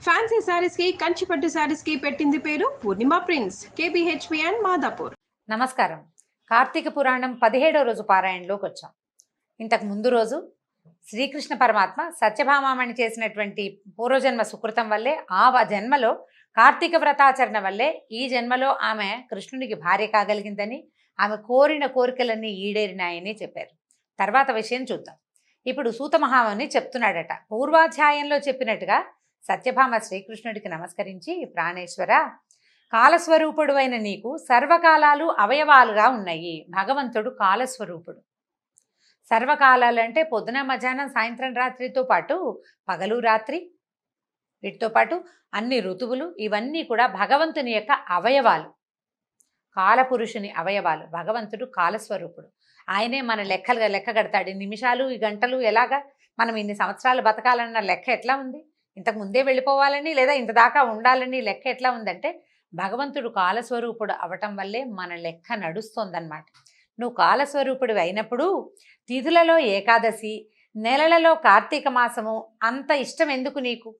Fancy saris కి కంచిపట్టు శారీస్ కి పెట్టింది పేరు పూర్ణిమ ప్రిన్స్, కేబిహెచ్పి అండ్ మాదాపూర్. నమస్కారం. కార్తీక పురాణం 17వ రోజు పారాయణలోకి వచ్చాం. ఇంతకు ముందు రోజు శ్రీకృష్ణ పరమాత్మ సత్యభామామణి చేసినటువంటి పూర్వజన్మ సుకృతం వల్లే ఆ జన్మలో కార్తీక వ్రతాచరణ వల్లే ఈ జన్మలో ఆమె కృష్ణునికి భార్య కాగలిగిందని, ఆమె కోరిన కోరికలన్నీ ఈడేరినాయని చెప్పారు. తర్వాత విషయం చూద్దాం. ఇప్పుడు సూత మహాముని చెప్తున్నాడట. పూర్వాధ్యాయంలో చెప్పినట్టుగా సత్యభామ శ్రీకృష్ణుడికి నమస్కరించి, ప్రాణేశ్వర, కాలస్వరూపుడు అయిన నీకు సర్వకాలాలు అవయవాలుగా ఉన్నాయి. భగవంతుడు కాలస్వరూపుడు. సర్వకాలాలు అంటే పొద్దున మధ్యాహ్నం సాయంత్రం రాత్రితో పాటు పగలు రాత్రి, వీటితో పాటు అన్ని ఋతువులు, ఇవన్నీ కూడా భగవంతుని యొక్క అవయవాలు, కాలపురుషుని అవయవాలు. భగవంతుడు కాలస్వరూపుడు. ఆయనే మన లెక్క కడతాడు. నిమిషాలు, ఈ గంటలు ఎలాగా మనం ఇన్ని సంవత్సరాలు బతకాలన్న లెక్క ఎట్లా ఉంది? ఇంతకు ముందే వెళ్ళిపోవాలని లేదా ఇంత దాకా ఉండాలని లెక్క ఎట్లా ఉందంటే భగవంతుడు కాలస్వరూపుడు అవటం వల్లే మన లెక్క నడుస్తోందన్నమాట. నువ్వు కాలస్వరూపుడు అయినప్పుడు తిథులలో ఏకాదశి, నెలలలో కార్తీక మాసము అంత ఇష్టం ఎందుకు నీకు?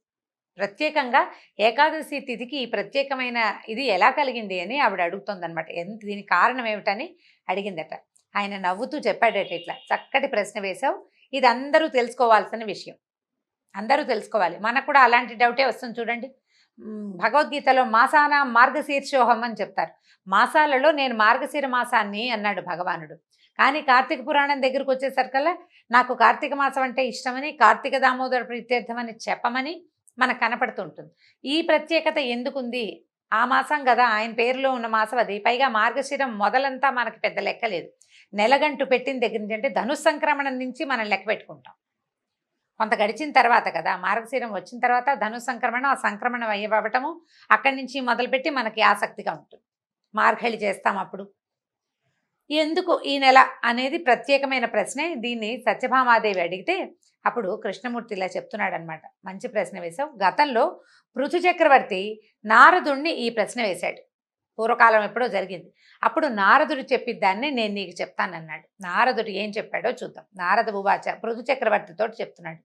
ప్రత్యేకంగా ఏకాదశి తిథికి ఈ ప్రత్యేకమైన ఇది ఎలా కలిగింది అని ఆవిడ అడుగుతోందనమాట. దీనికి కారణం ఏమిటని అడిగిందట. ఆయన నవ్వుతూ చెప్పాడట, ఇట్లా చక్కటి ప్రశ్న వేశావు, ఇది అందరూ తెలుసుకోవాల్సిన విషయం, అందరూ తెలుసుకోవాలి. మనకు కూడా అలాంటి డౌటే వస్తుంది చూడండి. భగవద్గీతలో మాసాన మార్గశీర్షోహం అని చెప్తారు. మాసాలలో నేను మార్గశీర మాసాన్ని అన్నాడు భగవానుడు. కానీ కార్తీక పురాణం దగ్గరకు వచ్చేసరికల్లా నాకు కార్తీక మాసం అంటే ఇష్టమని, కార్తీక దామోదర ప్రీత్యర్థం అని చెప్పమని మనకు కనపడుతుంటుంది. ఈ ప్రత్యేకత ఎందుకుంది? ఆ మాసం కదా, ఆయన పేరులో ఉన్న మాసం అది. పైగా మార్గశిరం మొదలంతా మనకి పెద్ద లెక్క లేదు. నెలగంటు పెట్టిన దగ్గర నుంచి అంటే ధనుస్సంక్రమణం నుంచి మనం లెక్క పెట్టుకుంటాం. కొంత గడిచిన తర్వాత కదా, మార్గశిరం వచ్చిన తర్వాత ధనుస్సంక్రమణం, ఆ సంక్రమణం అవ్వటము, అక్కడి నుంచి మొదలుపెట్టి మనకి ఆసక్తిగా ఉంటుంది. మార్గళి చేస్తాం అప్పుడు. ఎందుకు ఈ నెల అనేది ప్రత్యేకమైన ప్రశ్నే. దీన్ని సత్యభామాదేవి అడిగితే అప్పుడు కృష్ణమూర్తి ఇలా చెప్తున్నాడు అనమాట. మంచి ప్రశ్న వేశావు. గతంలో పృథు చక్రవర్తి నారదుణ్ణి ఈ ప్రశ్న వేశాడు. పూర్వకాలం ఎప్పుడో జరిగింది. అప్పుడు నారదుడు చెప్పిద్దాన్ని నేను నీకు చెప్తానన్నాడు. నారదుడు ఏం చెప్పాడో చూద్దాం. నారద ఉవాచ, పృథు చక్రవర్తితో చెప్తున్నాడు.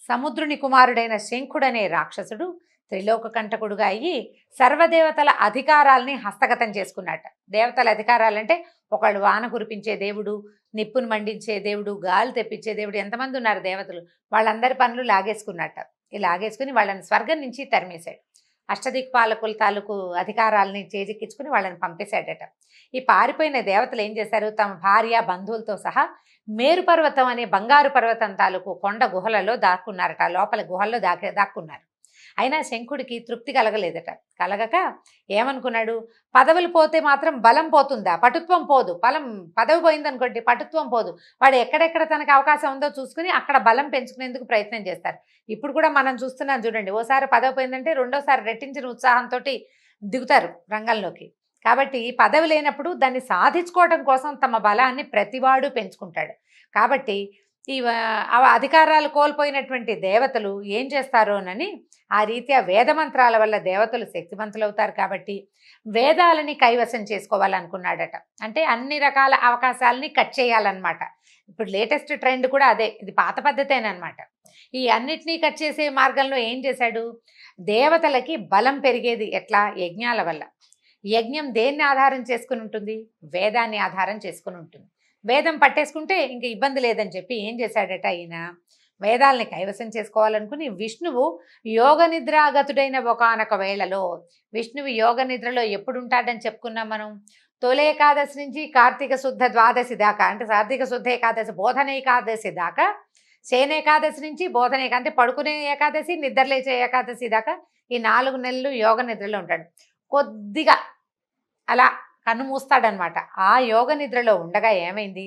సముద్రుని కుమారుడైన శంఖుడనే రాక్షసుడు త్రిలోక కంటకుడుగా అయ్యి సర్వదేవతల అధికారాల్ని హస్తగతం చేసుకున్నట్ట. దేవతల అధికారాలంటే ఒకళ్ళు వాన కురిపించే దేవుడు, నిప్పును మండించే దేవుడు, గాలి తెప్పించే దేవుడు, ఎంతమంది ఉన్నారు దేవతలు, వాళ్ళందరి పనులు లాగేసుకున్నట్ట. ఈ లాగేసుకుని వాళ్ళని స్వర్గం నుంచి తరిమేశాడు. అష్టదిక్పాలకుల తాలూకు అధికారాలని చేజిక్కించుకుని వాళ్ళని పంపేశాడట. ఈ పారిపోయిన దేవతలు ఏం చేశారు? తమ భార్య బంధువులతో సహా మేరు పర్వతం అనే బంగారు పర్వతం తాలూకు కొండ గుహలలో దాక్కున్నారట. లోపల గుహల్లో దాక్కున్నారు. అయినా శంఖుడికి తృప్తి కలగలేదట. కలగక ఏమనుకున్నాడు? పదవులు పోతే మాత్రం బలం పోతుందా? పటుత్వం పోదు. పదవి పోయిందనుకోండి, పటుత్వం పోదు. వాడు ఎక్కడెక్కడ తనకు అవకాశం ఉందో చూసుకుని అక్కడ బలం పెంచుకునేందుకు ప్రయత్నం చేస్తారు. ఇప్పుడు కూడా మనం చూస్తున్నాం చూడండి. ఓసారి పదవి పోయిందంటే రెండోసారి రెట్టించిన ఉత్సాహంతో దిగుతారు రంగంలోకి. కాబట్టి పదవి లేనప్పుడు దాన్ని సాధించుకోవడం కోసం తమ బలాన్ని ప్రతివాడు పెంచుకుంటాడు. కాబట్టి ఈ అధికారాలు కోల్పోయినటువంటి దేవతలు ఏం చేస్తారోనని ఆ రీత్యా వేదమంత్రాల వల్ల దేవతలు శక్తివంతులు అవుతారు. కాబట్టి వేదాలని కైవసం చేసుకోవాలనుకున్నాడట. అంటే అన్ని రకాల అవకాశాలని కట్ చేయాలన్నమాట. ఇప్పుడు లేటెస్ట్ ట్రెండ్ కూడా అదే. ఇది పాత పద్ధతేనమాట. ఈ అన్నిటినీ కట్ చేసే మార్గంలో ఏం చేశాడు? దేవతలకి బలం పెరిగేది ఎట్లా? యజ్ఞాల వల్ల. యజ్ఞం దేన్ని ఆధారం చేసుకుని ఉంటుంది? వేదాన్ని ఆధారం చేసుకుని ఉంటుంది. వేదం పట్టేసుకుంటే ఇంక ఇబ్బంది లేదని చెప్పి ఏం చేశాడట ఈయన? వేదాలని కైవసం చేసుకోవాలనుకుని విష్ణువు యోగ నిద్రాగతుడైన ఒకానొక వేళలో, విష్ణువు యోగ నిద్రలో ఎప్పుడు ఉంటాడని చెప్పుకున్నాం మనం. తొలి ఏకాదశి నుంచి కార్తీక శుద్ధ ద్వాదశి దాకా, అంటే కార్తీక శుద్ధ ఏకాదశి, బోధన ఏకాదశి దాకా, శయనేకాదశి నుంచి బోధన అంటే పడుకునే ఏకాదశి, నిద్రలేచే ఏకాదశి దాకా ఈ 4 నెలలు యోగ నిద్రలో ఉంటాడు. కొద్దిగా అలా కన్ను మూస్తాడనమాట. ఆ యోగ నిద్రలో ఉండగా ఏమైంది?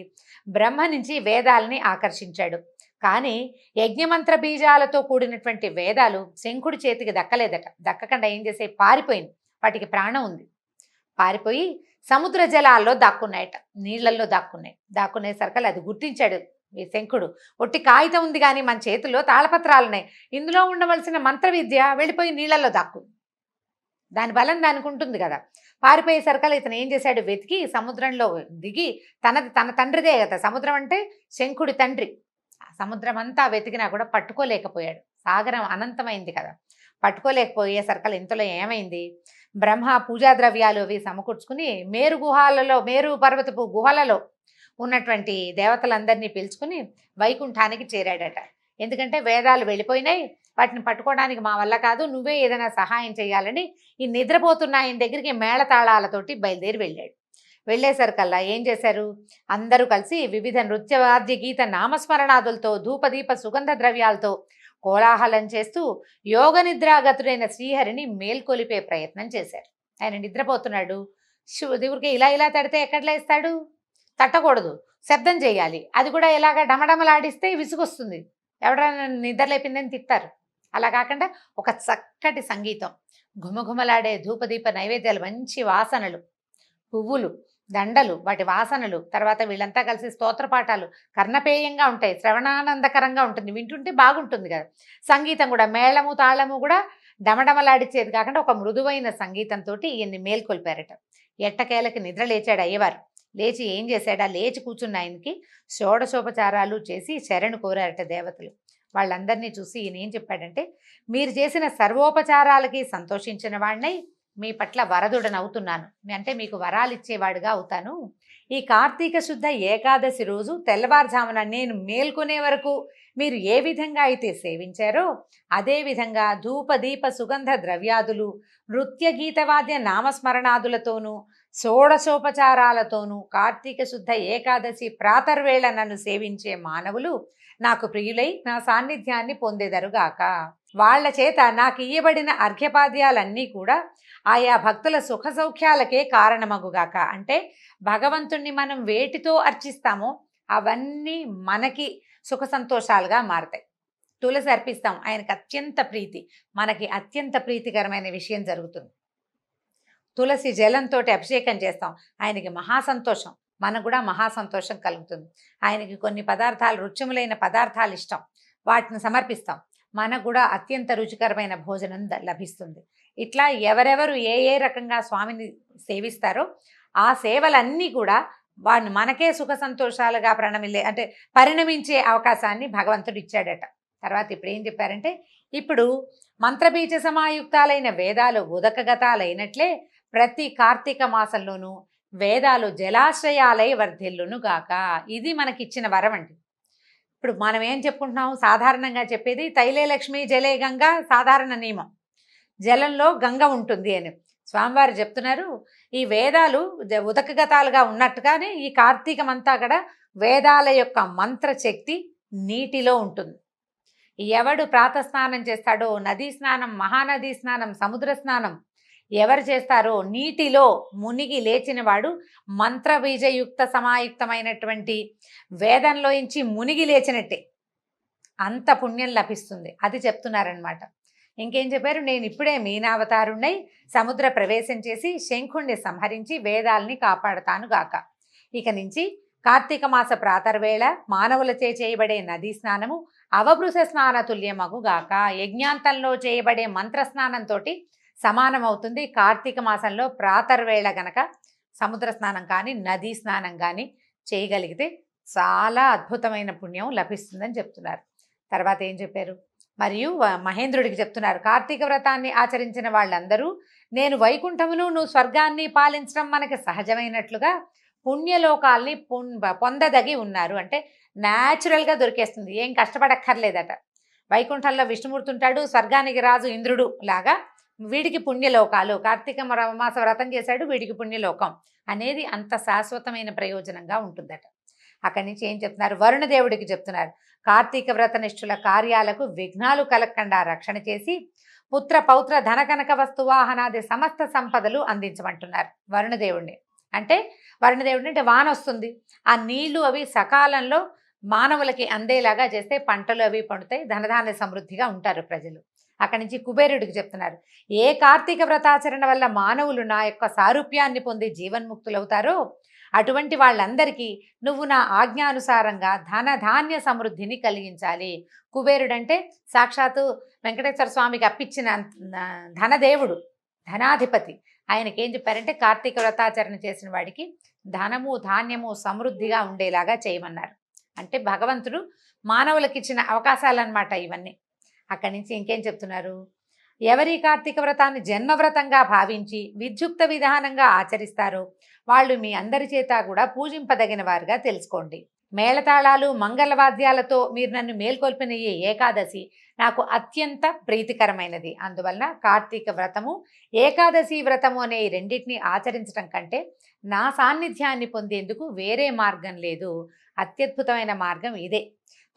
బ్రహ్మ నుంచి వేదాలని ఆకర్షించాడు. కానీ యజ్ఞమంత్ర బీజాలతో కూడినటువంటి వేదాలు శంఖుడి చేతికి దక్కలేదట. దక్కకుండా ఏం చేసే? పారిపోయింది. వాటికి ప్రాణం ఉంది. పారిపోయి సముద్ర జలాల్లో దాక్కున్నాయట. నీళ్లలో దాక్కునేసరికి అది గుర్తించాడు ఈ శంఖుడు. ఒట్టి కాగితం ఉంది కానీ మన చేతుల్లో తాళపత్రాలున్నాయి. ఇందులో ఉండవలసిన మంత్ర విద్య వెళ్ళిపోయి నీళ్లలో దాక్కుంది. దాని బలం దానికి ఉంటుంది కదా. పారిపోయేసరికల్లా ఇతను ఏం చేశాడు? వెతికి సముద్రంలో దిగి తన తండ్రిదే కదా సముద్రం అంటే, శంఖుడి తండ్రి. సముద్రం అంతా వెతికినా కూడా పట్టుకోలేకపోయాడు. సాగరం అనంతమైంది కదా. పట్టుకోలేకపోయేసరికల్ ఇంతలో ఏమైంది, బ్రహ్మ పూజా ద్రవ్యాలు అవి సమకూర్చుకుని మేరు పర్వతపు గుహలలో ఉన్నటువంటి దేవతలందరినీ పిలుచుకుని వైకుంఠానికి చేరాడట. ఎందుకంటే వేదాలు వెళ్ళిపోయినాయి, వాటిని పట్టుకోవడానికి మా వల్ల కాదు, నువ్వే ఏదైనా సహాయం చేయాలని ఈ నిద్రపోతున్న ఆయన దగ్గరికి మేళతాళాలతోటి బయలుదేరి వెళ్ళాడు. వెళ్ళేసరికల్లా ఏం చేశారు, అందరూ కలిసి వివిధ నృత్యవాద్య గీత నామస్మరణాదులతో ధూపదీప సుగంధ ద్రవ్యాలతో కోలాహలం చేస్తూ యోగ నిద్రాగతుడైన శ్రీహరిని మేల్కొలిపే ప్రయత్నం చేశారు. ఆయన నిద్రపోతున్నాడు, దేవుడికి ఇలా ఇలా తడితే ఎక్కడ లేస్తాడు, తట్టకూడదు, శబ్దం చేయాలి, అది కూడా ఇలాగా డమడమలాడిస్తే విసుగొస్తుంది, ఎవడైనా నిద్ర లేపిందని తిట్టారు. అలా కాకుండా ఒక చక్కటి సంగీతం, ఘుమఘుమలాడే ధూపదీప నైవేద్యాలు, మంచి వాసనలు, పువ్వులు, దండలు, వాటి వాసనలు, తర్వాత వీళ్ళంతా కలిసి స్తోత్రపాఠాలు కర్ణపేయంగా ఉంటాయి, శ్రవణానందకరంగా ఉంటుంది, వింటుంటే బాగుంటుంది కదా. సంగీతం కూడా మేళము తాళము కూడా డమడమలాడిచ్చేది కాకుండా ఒక మృదువైన సంగీతంతో ఈయన్ని మేల్కొల్పారట. ఎట్టకేలకి నిద్ర లేచాడు అయ్యవారు. లేచి ఏం చేశాడా, లేచి కూర్చున్న ఆయనకి షోడశోపచారాలు చేసి శరణు కోరారట దేవతలు. వాళ్ళందరినీ చూసి ఈయన ఏం చెప్పాడంటే, మీరు చేసిన సర్వోపచారాలకి సంతోషించిన వాడినై మీ పట్ల వరదుడనవుతున్నాను, అంటే మీకు వరాలు ఇచ్చేవాడుగా అవుతాను. ఈ కార్తీక శుద్ధ ఏకాదశి రోజు తెల్లవారుజామున నేను మేల్కొనే వరకు మీరు ఏ విధంగా అయితే సేవించారో అదేవిధంగా ధూపదీప సుగంధ ద్రవ్యాదులు నృత్య గీతవాద్య నామస్మరణాదులతోనూ షోడశోపచారాలతోనూ కార్తీక శుద్ధ ఏకాదశి ప్రాతర్వేళ నన్ను సేవించే మానవులు నాకు ప్రియులై నా సాన్నిధ్యాన్ని పొందేదరుగాక. వాళ్ల చేత నాకు ఇయ్యబడిన అర్ఘ్యపాద్యాలన్నీ కూడా ఆయా భక్తుల సుఖ సౌఖ్యాలకే కారణమగుగాక. అంటే భగవంతుణ్ణి మనం వేటితో అర్చిస్తామో అవన్నీ మనకి సుఖ సంతోషాలుగా మారతాయి. తులసి అర్పిస్తాం, ఆయనకు అత్యంత ప్రీతి, మనకి అత్యంత ప్రీతికరమైన విషయం జరుగుతుంది. తులసి జలంతో అభిషేకం చేస్తాం, ఆయనకి మహాసంతోషం, మనకు కూడా మహాసంతోషం కలుగుతుంది. ఆయనకి కొన్ని పదార్థాలు, రుచిములైన పదార్థాలు ఇష్టం, వాటిని సమర్పిస్తాం, మనకు కూడా అత్యంత రుచికరమైన భోజనం లభిస్తుంది. ఇట్లా ఎవరెవరు ఏ ఏ రకంగా స్వామిని సేవిస్తారో ఆ సేవలన్నీ కూడా వాడిని మనకే సుఖ సంతోషాలుగా పరిణమించే అవకాశాన్ని భగవంతుడు ఇచ్చాడట. తర్వాత ఇప్పుడు ఏం చెప్పారంటే, ఇప్పుడు మంత్రబీజ సమాయుక్తాలైన వేదాలు ఉదకగతాలైనట్లే ప్రతి కార్తీక మాసంలోనూ వేదాలు జలాశ్రయాలై వర్ధిల్లును గాక. ఇది మనకిచ్చిన వరం అండి. ఇప్పుడు మనం ఏం చెప్పుకుంటున్నాం, సాధారణంగా చెప్పేది తైలే లక్ష్మి జలే గంగా సాధారణ నియమం, జలంలో గంగ ఉంటుంది అని. స్వామివారు చెప్తున్నారు, ఈ వేదాలు ఉదకగతాలుగా ఉన్నట్టుగానే ఈ కార్తీకమంతా కూడా వేదాల యొక్క మంత్రశక్తి నీటిలో ఉంటుంది. ఎవడు ప్రాతస్నానం చేస్తాడో, నదీ స్నానం, మహానదీ స్నానం, సముద్ర స్నానం ఎవరు చేస్తారో నీటిలో మునిగి లేచిన వాడు మంత్రబీజయుక్త సమాయుక్తమైనటువంటి వేదంలోంచి మునిగి లేచినట్టే, అంత పుణ్యం లభిస్తుంది. అది చెప్తున్నారనమాట. ఇంకేం చెప్పారు, నేను ఇప్పుడే మీనావతారుణ్ణై సముద్ర ప్రవేశం చేసి శంఖుణ్ణి సంహరించి వేదాల్ని కాపాడతాను గాక. ఇక నుంచి కార్తీక మాస ప్రాతర్వేళ మానవులచే చేయబడే నదీ స్నానము అవభృశ స్నాన తుల్యమగు గాక. యజ్ఞాంతంలో చేయబడే మంత్ర స్నానంతో సమానమవుతుంది. కార్తీక మాసంలో ప్రాతర్వేళ గనక సముద్ర స్నానం కానీ నదీ స్నానం కానీ చేయగలిగితే చాలా అద్భుతమైన పుణ్యం లభిస్తుందని చెప్తున్నారు. తర్వాత ఏం చెప్పారు, మరియు మహేంద్రుడికి చెప్తున్నారు, కార్తీక వ్రతాన్ని ఆచరించిన వాళ్ళందరూ నేను వైకుంఠమును నువ్వు స్వర్గాన్ని పాలించడం మనకి సహజమైనట్లుగా పుణ్యలోకాల్ని పొందదగి ఉన్నారు. అంటే న్యాచురల్గా దొరికేస్తుంది, ఏం కష్టపడక్కర్లేదట. వైకుంఠంలో విష్ణుమూర్తి ఉంటాడు, స్వర్గానికి రాజు ఇంద్రుడు లాగా వీడికి పుణ్యలోకాలు, కార్తీక మాస వ్రతం చేశాడు వీడికి పుణ్యలోకం అనేది అంత శాశ్వతమైన ప్రయోజనంగా ఉంటుందట. అక్కడి నుంచి ఏం చెప్తున్నారు, వరుణదేవుడికి చెప్తున్నారు, కార్తీక వ్రతనిష్ఠుల కార్యాలకు విఘ్నాలు కలగకుండా రక్షణ చేసి పుత్ర పౌత్ర ధన కనక వస్తువాహనాది సమస్త సంపదలు అందించమంటున్నారు వరుణదేవుడిని. అంటే వరుణదేవుడిని అంటే వాన వస్తుంది, ఆ నీళ్లు అవి సకాలంలో మానవులకి అందేలాగా చేస్తే పంటలు అవి పండుతాయి, ధనధాన్య సమృద్ధిగా ఉంటారు ప్రజలు. అక్కడి నుంచి కుబేరుడికి చెప్తున్నారు, ఏ కార్తీక వ్రతాచరణ వల్ల మానవులు నా యొక్క సారూప్యాన్ని పొంది జీవన్ముక్తులవుతారో అటువంటి వాళ్ళందరికీ నువ్వు నా ఆజ్ఞానుసారంగా ధనధాన్య సమృద్ధిని కలిగించాలి. కుబేరుడంటే సాక్షాత్తు వెంకటేశ్వర స్వామికి అప్పించిన ధనదేవుడు, ధనాధిపతి. ఆయనకి ఏం చెప్పారంటే కార్తీక వ్రతాచరణ చేసిన వాడికి ధనము ధాన్యము సమృద్ధిగా ఉండేలాగా చేయమన్నారు. అంటే భగవంతుడు మానవులకు ఇచ్చిన అవకాశాలన్నమాట ఇవన్నీ. అక్కడి నుంచి ఇంకేం చెప్తున్నారు, ఎవరి కార్తీక వ్రతాన్ని జన్మవ్రతంగా భావించి విద్యుక్త విధానంగా ఆచరిస్తారో వాళ్ళు మీ అందరి చేత కూడా పూజింపదగిన వారుగా తెలుసుకోండి. మేళతాళాలు మంగళవాద్యాలతో మీరు నన్ను మేల్కొల్పిన ఈ ఏకాదశి నాకు అత్యంత ప్రీతికరమైనది. అందువలన కార్తీక వ్రతము, ఏకాదశి వ్రతము అనే ఈ రెండింటిని ఆచరించడం కంటే నా సాన్నిధ్యాన్ని పొందేందుకు వేరే మార్గం లేదు. అత్యద్భుతమైన మార్గం ఇదే.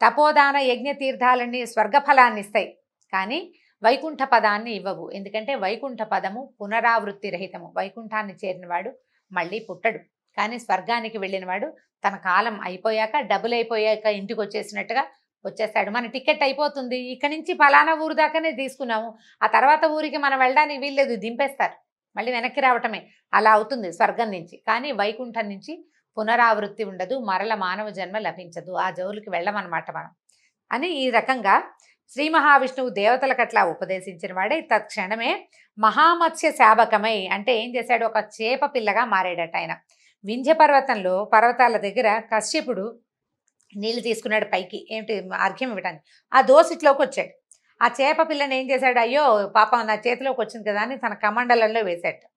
తపోదాన యజ్ఞ తీర్థాలన్నీ స్వర్గఫలాన్ని ఇస్తాయి, కానీ వైకుంఠ పదాన్ని ఇవ్వవు. ఎందుకంటే వైకుంఠ పదము పునరావృత్తి రహితము. వైకుంఠాన్ని చేరినవాడు మళ్ళీ పుట్టడు. కానీ స్వర్గానికి వెళ్ళినవాడు తన కాలం అయిపోయాక, డబ్బులు అయిపోయాక ఇంటికి వచ్చేసినట్టుగా వచ్చేస్తాడు. మన టికెట్ అయిపోతుంది, ఇక్కడి నుంచి ఫలానా ఊరు దాకానే తీసుకున్నాము, ఆ తర్వాత ఊరికి మనం వెళ్ళడానికి వీల్లేదు, దింపేస్తారు, మళ్ళీ వెనక్కి రావటమే. అలా అవుతుంది స్వర్గం నుంచి. కానీ వైకుంఠం నుంచి పునరావృత్తి ఉండదు, మరల మానవ జన్మ లభించదు. ఆ జోలికి వెళ్ళమన్నమాట మనం అని. ఈ రకంగా శ్రీ మహావిష్ణువు దేవతలకు అట్లా ఉపదేశించిన వాడే తత్క్షణమే మహామత్స్య శాబకమై, అంటే ఏం చేశాడు, ఒక చేప పిల్లగా మారాడట ఆయన. వింధ్య పర్వతంలో పర్వతాల దగ్గర కశ్యపుడు నీళ్లు తీసుకున్నాడు పైకి, ఏమిటి అర్ఘ్యం ఇవ్వడానికి. ఆ దోసిట్లోకి వచ్చాడు. ఆ చేప పిల్లని ఏం చేశాడు, అయ్యో పాపం నా చేతిలోకి వచ్చింది కదా అని తన కమండలంలో వేశాడు.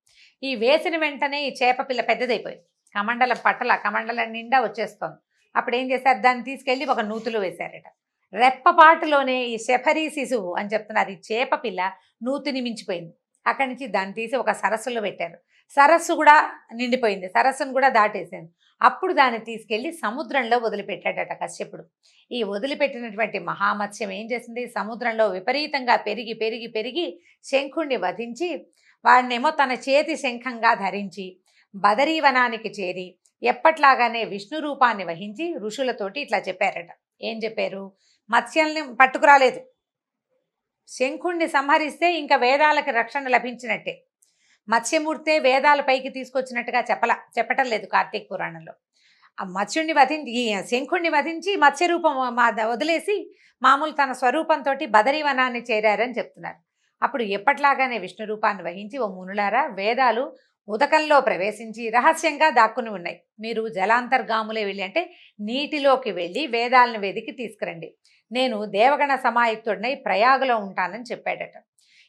ఈ వేసిన వెంటనే ఈ చేప పిల్ల పెద్దదైపోయింది. కమండలం పట్టల, కమండలం నిండా వచ్చేస్తోంది. అప్పుడు ఏం చేశారు, దాన్ని తీసుకెళ్ళి ఒక నూతులో వేశారట. రెప్పపాటులోనే ఈ శఫరీ శిశువు అని చెప్తున్నారు, ఈ చేప పిల్ల నూతిని మించిపోయింది. అక్కడి నుంచి దాన్ని తీసి ఒక సరస్సులో పెట్టారు. సరస్సు కూడా నిండిపోయింది, సరస్సును కూడా దాటేసింది. అప్పుడు దాన్ని తీసుకెళ్లి సముద్రంలో వదిలిపెట్టాడట కశ్యపుడు. ఈ వదిలిపెట్టినటువంటి మహామత్స్యం ఏం చేసింది, సముద్రంలో విపరీతంగా పెరిగి పెరిగి పెరిగి శంఖుణ్ణి వధించి, వాడినేమో తన చేతి శంఖంగా ధరించి బదరీవనానికి చేరి ఎప్పట్లాగానే విష్ణు రూపాన్ని వహించి ఋషులతోటి ఇట్లా చెప్పారట. ఏం చెప్పారు, మత్స్యాల్ని పట్టుకురాలేదు, శంఖుణ్ణి సంహరిస్తే ఇంకా వేదాలకు రక్షణ లభించినట్టే. మత్స్యమూర్తే వేదాల పైకి తీసుకొచ్చినట్టుగా చెప్పటం లేదు కార్తీక పురాణంలో. ఆ మత్స్యుణ్ణి వధించి, ఈ శంఖుణ్ణి వధించి మత్స్య రూపం వదిలేసి మామూలు తన స్వరూపంతో బదరీవనాన్ని చేరారని చెప్తున్నారు. అప్పుడు ఎప్పట్లాగానే విష్ణు రూపాన్ని వహించి, ఓ మునులారా, వేదాలు ఉదకంలో ప్రవేశించి రహస్యంగా దాక్కుని ఉన్నాయి. మీరు జలాంతర్గాములే వెళ్ళి, అంటే నీటిలోకి వెళ్ళి వేదాలను వెదికి తీసుకురండి. నేను దేవగణ సమాయుక్తుడినై ప్రయాగలో ఉంటానని చెప్పాడట.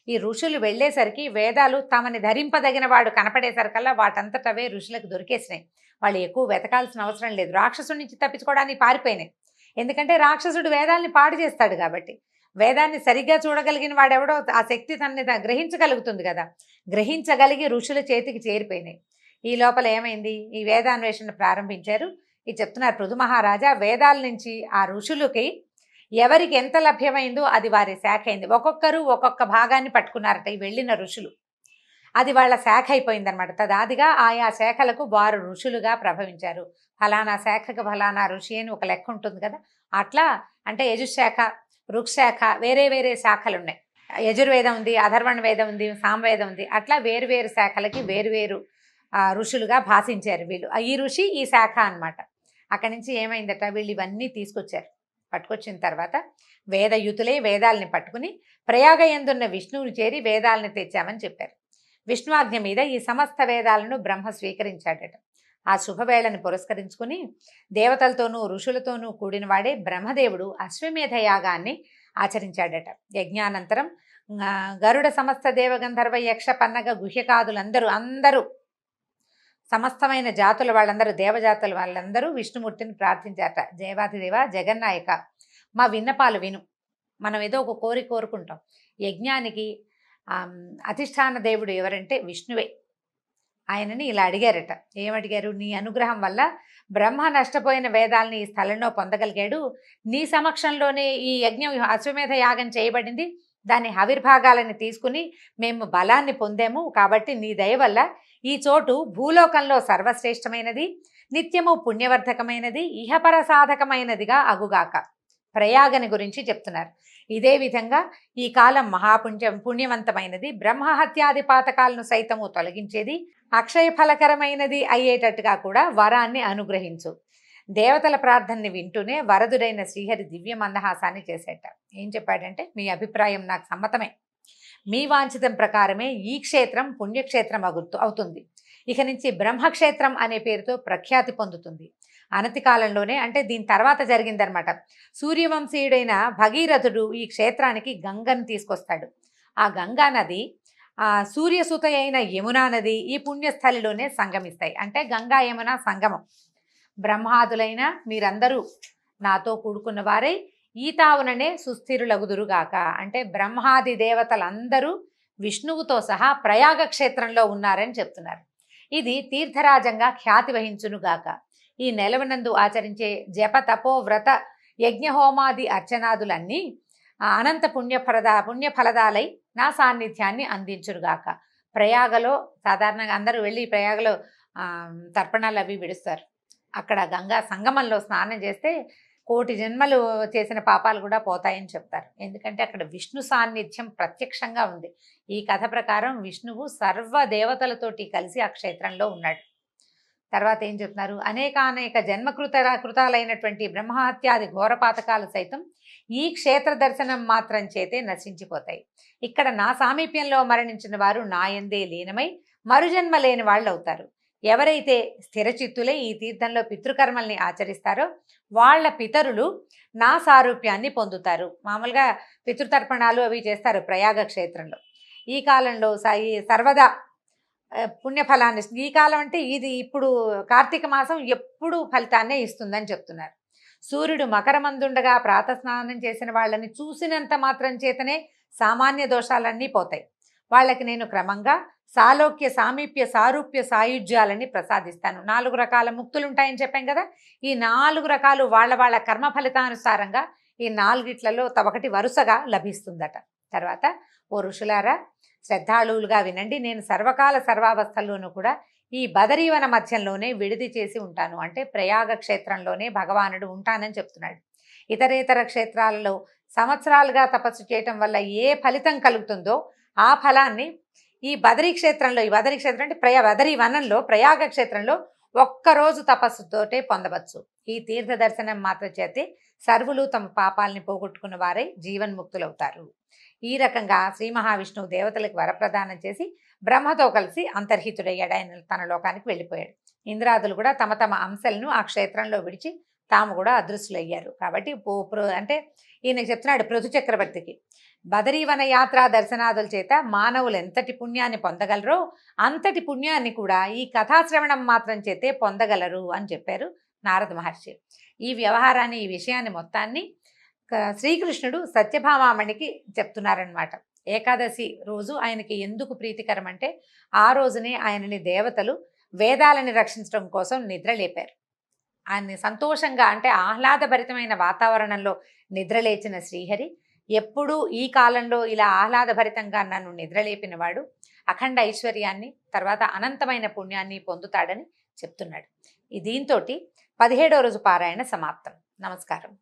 ఈ ఋషులు వెళ్ళేసరికి వేదాలు తమని ధరింపదగిన వాడు కనపడేసరికల్లా వాటంతటవే ఋషులకు దొరికేసినాయి. వాళ్ళు ఎక్కువ వెతకాల్సిన అవసరం లేదు. రాక్షసుడి నుంచి తప్పించుకోవడానికి పారిపోయినాయి. ఎందుకంటే రాక్షసుడు వేదాల్ని పాడు చేస్తాడు కాబట్టి. వేదాన్ని సరిగ్గా చూడగలిగిన వాడెవడో ఆ శక్తి తనని గ్రహించగలుగుతుంది కదా, గ్రహించగలిగి ఋషుల చేతికి చేరిపోయినాయి. ఈ లోపల ఏమైంది, ఈ వేదాన్వేషణ ప్రారంభించారు. ఇది చెప్తున్నారు, పృథు మహారాజా వేదాల నుంచి ఆ ఋషులకి ఎవరికి ఎంత లభ్యమైందో అది వారి శాఖ అయింది. ఒక్కొక్కరు ఒక్కొక్క భాగాన్ని పట్టుకున్నారట ఈ వెళ్ళిన ఋషులు. అది వాళ్ళ శాఖ అయిపోయిందనమాట. తదాదిగా ఆయా శాఖలకు వారు ఋషులుగా ప్రభవించారు. ఫలానా శాఖకు ఫలానా ఋషి అని ఒక లెక్క ఉంటుంది కదా, అట్లా అంటే యజుశాఖ, ఋక్శాఖ, వేరే వేరే శాఖలు ఉన్నాయి. యజుర్వేదం ఉంది, అథర్వణ వేదం ఉంది, సామవేదం ఉంది. అట్లా వేరువేరు శాఖలకి వేరువేరు ఋషులుగా భాషించారు వీళ్ళు. ఈ ఋషి ఈ శాఖ అనమాట. అక్కడి నుంచి ఏమైందట, వీళ్ళు ఇవన్నీ తీసుకొచ్చారు. పట్టుకొచ్చిన తర్వాత వేదయుతులే వేదాలని పట్టుకుని ప్రయాగయందున్న విష్ణువుని చేరి వేదాలని తెచ్చామని చెప్పారు. విష్ణువాజ్ఞ మీద ఈ సమస్త వేదాలను బ్రహ్మ స్వీకరించాడట. ఆ శుభవేళని పురస్కరించుకుని దేవతలతోనూ ఋషులతోనూ కూడిన వాడే బ్రహ్మదేవుడు అశ్వమేధ యాగాన్ని ఆచరించాడట. యజ్ఞానంతరం గరుడ సమస్త దేవగంధర్వ యక్ష పన్నగ గుహ్యకాదులందరూ సమస్తమైన జాతుల వాళ్ళందరూ, దేవజాతుల వాళ్ళందరూ విష్ణుమూర్తిని ప్రార్థించారట. దేవాధిదేవ జగన్నాయక, మా విన్నపాలు విను. మనం ఏదో ఒక కోరుకుంటాం. యజ్ఞానికి అధిష్టాన దేవుడు ఎవరంటే విష్ణువే. ఆయనని ఇలా అడిగారట. ఏమడిగారు, నీ అనుగ్రహం వల్ల బ్రహ్మ నష్టపోయిన వేదాలని ఈ స్థలంలో పొందగలిగాడు. నీ సమక్షంలోనే ఈ యజ్ఞం అశ్వమేధ యాగం చేయబడింది. దాని ఆవిర్భాగాలని తీసుకుని మేము బలాన్ని పొందాము. కాబట్టి నీ దయ వల్ల ఈ చోటు భూలోకంలో సర్వశ్రేష్టమైనది, నిత్యము పుణ్యవర్ధకమైనది, ఇహపర సాధకమైనదిగా అగుగాక. ప్రయాగని గురించి చెప్తున్నారు. ఇదే విధంగా ఈ కాలం పుణ్యవంతమైనది, బ్రహ్మహత్యాది పాతకాలను సైతము తొలగించేది, అక్షయ ఫలకరమైనది అయ్యేటట్టుగా కూడా వరాన్ని అనుగ్రహించు. దేవతల ప్రార్థనని వింటూనే వరదుడైన శ్రీహరి దివ్య మందహాసాన్ని చేసేట. ఏం చెప్పాడంటే, మీ అభిప్రాయం నాకు సమ్మతమే, మీ వాంఛితం ప్రకారమే ఈ క్షేత్రం పుణ్యక్షేత్రం అవుతుంది. ఇక నుంచి బ్రహ్మక్షేత్రం అనే పేరుతో ప్రఖ్యాతి పొందుతుంది. అనతి కాలంలోనే, అంటే దీని తర్వాత జరిగిందనమాట, సూర్యవంశీయుడైన భగీరథుడు ఈ క్షేత్రానికి గంగను తీసుకొస్తాడు. ఆ గంగా నది సూర్యసుత అయిన యమునా నది ఈ పుణ్యస్థలిలోనే సంగమిస్తాయి. అంటే గంగా యమున సంగమం. బ్రహ్మాదులైన మీరందరూ నాతో కూడుకున్న వారై ఈ తావుననే సుస్థిరులగుదురుగాక. అంటే బ్రహ్మాది దేవతలందరూ విష్ణువుతో సహా ప్రయాగ క్షేత్రంలో ఉన్నారని చెప్తున్నారు. ఇది తీర్థరాజంగా ఖ్యాతి వహించునుగాక. ఈ నెలవనందు ఆచరించే జప తపో వ్రత యజ్ఞహోమాది అర్చనాదులన్నీ అనంత పుణ్యఫలదాలై నా సాన్నిధ్యాన్ని అందించురుగాక. ప్రయాగలో సాధారణంగా అందరూ వెళ్ళి ప్రయాగలో తర్పణాలు అవి విడుస్తారు. అక్కడ గంగా సంగమంలో స్నానం చేస్తే కోటి జన్మలు చేసిన పాపాలు కూడా పోతాయని చెప్తారు. ఎందుకంటే అక్కడ విష్ణు సాన్నిధ్యం ప్రత్యక్షంగా ఉంది. ఈ కథ ప్రకారం విష్ణువు సర్వ దేవతలతోటి కలిసి ఆ క్షేత్రంలో ఉన్నాడు. తర్వాత ఏం చెప్తున్నారు, అనేక కృతాలైనటువంటి బ్రహ్మహత్యాది ఘోరపాతకాలు సైతం ఈ క్షేత్ర దర్శనం మాత్రం చేతే నశించిపోతాయి. ఇక్కడ నా సామీప్యంలో మరణించిన వారు నాయందే లీనమై మరుజన్మ లేని వాళ్ళు అవుతారు. ఎవరైతే స్థిరచిత్తులై ఈ తీర్థంలో పితృకర్మల్ని ఆచరిస్తారో వాళ్ళ పితరులు నా సారూప్యాన్ని పొందుతారు. మామూలుగా పితృతర్పణాలు అవి చేస్తారు ప్రయాగ క్షేత్రంలో. ఈ కాలంలో సర్వదా పుణ్యఫలాన్ని ఇస్తుంది. ఈ కాలం అంటే ఇది ఇప్పుడు కార్తీక మాసం ఎప్పుడు ఫలితాన్నే ఇస్తుందని చెప్తున్నారు. సూర్యుడు మకరమందుండగా ప్రాతస్నానం చేసిన వాళ్ళని చూసినంత మాత్రం చేతనే సామాన్య దోషాలన్నీ పోతాయి. వాళ్ళకి నేను క్రమంగా సాలోక్య సామీప్య సారూప్య సాయుధ్యాలని ప్రసాదిస్తాను. 4 రకాల ముక్తులు ఉంటాయని చెప్పాం కదా. ఈ 4 రకాలు వాళ్ళ కర్మ ఫలితానుసారంగా ఈ 4 ఒకటి వరుసగా లభిస్తుందట. తర్వాత ఓ ఋషులారా, శ్రద్ధాళువులుగా వినండి. నేను సర్వకాల సర్వావస్థల్లోనూ కూడా ఈ బదరీవన మధ్యంలోనే విడిది చేసి ఉంటాను. అంటే ప్రయాగ క్షేత్రంలోనే భగవానుడు ఉంటానని చెప్తున్నాడు. ఇతరేతర క్షేత్రాలలో సంవత్సరాలుగా తపస్సు చేయటం వల్ల ఏ ఫలితం కలుగుతుందో ఆ ఫలాన్ని ఈ బదరీ క్షేత్రంలో, ఈ బదరీ క్షేత్రం అంటే బదరీ వనంలో ప్రయాగ క్షేత్రంలో ఒక్కరోజు తపస్సుతోటే పొందవచ్చు. ఈ తీర్థ దర్శనం మాత్రం చేతే సర్వులు తమ పాపాలని పోగొట్టుకున్న వారై జీవన్ముక్తులవుతారు. ఈ రకంగా శ్రీ మహావిష్ణువు దేవతలకు వరప్రదానం చేసి బ్రహ్మతో కలిసి అంతర్హితుడయ్యాడు. ఆయన తన లోకానికి వెళ్ళిపోయాడు. ఇంద్రాదులు కూడా తమ తమ అంశలను ఆ క్షేత్రంలో విడిచి తాము కూడా అదృశ్యులయ్యారు. కాబట్టి అంటే ఈయన చెప్తున్నాడు పృథు చక్రవర్తికి, బదరీవన యాత్రా దర్శనాదుల చేత మానవులు ఎంతటి పుణ్యాన్ని పొందగలరో అంతటి పుణ్యాన్ని కూడా ఈ కథాశ్రవణం మాత్రం చేతే పొందగలరు అని చెప్పారు నారద మహర్షి. ఈ వ్యవహారాన్ని, ఈ విషయాన్ని మొత్తాన్ని శ్రీకృష్ణుడు సత్యభామామణికి చెప్తున్నారనమాట. ఏకాదశి రోజు ఆయనకి ఎందుకు ప్రీతికరం అంటే ఆ రోజునే ఆయనని దేవతలు వేదాలని రక్షించడం కోసం నిద్రలేపారు. ఆయన్ని సంతోషంగా అంటే ఆహ్లాదభరితమైన వాతావరణంలో నిద్రలేచిన శ్రీహరి ఎప్పుడూ ఈ కాలంలో ఇలా ఆహ్లాదభరితంగా నన్ను నిద్రలేపినవాడు అఖండ ఐశ్వర్యాన్ని తర్వాత అనంతమైన పుణ్యాన్ని పొందుతాడని చెప్తున్నాడు. దీంతో 17వ రోజు పారాయణ సమాప్తం. నమస్కారం.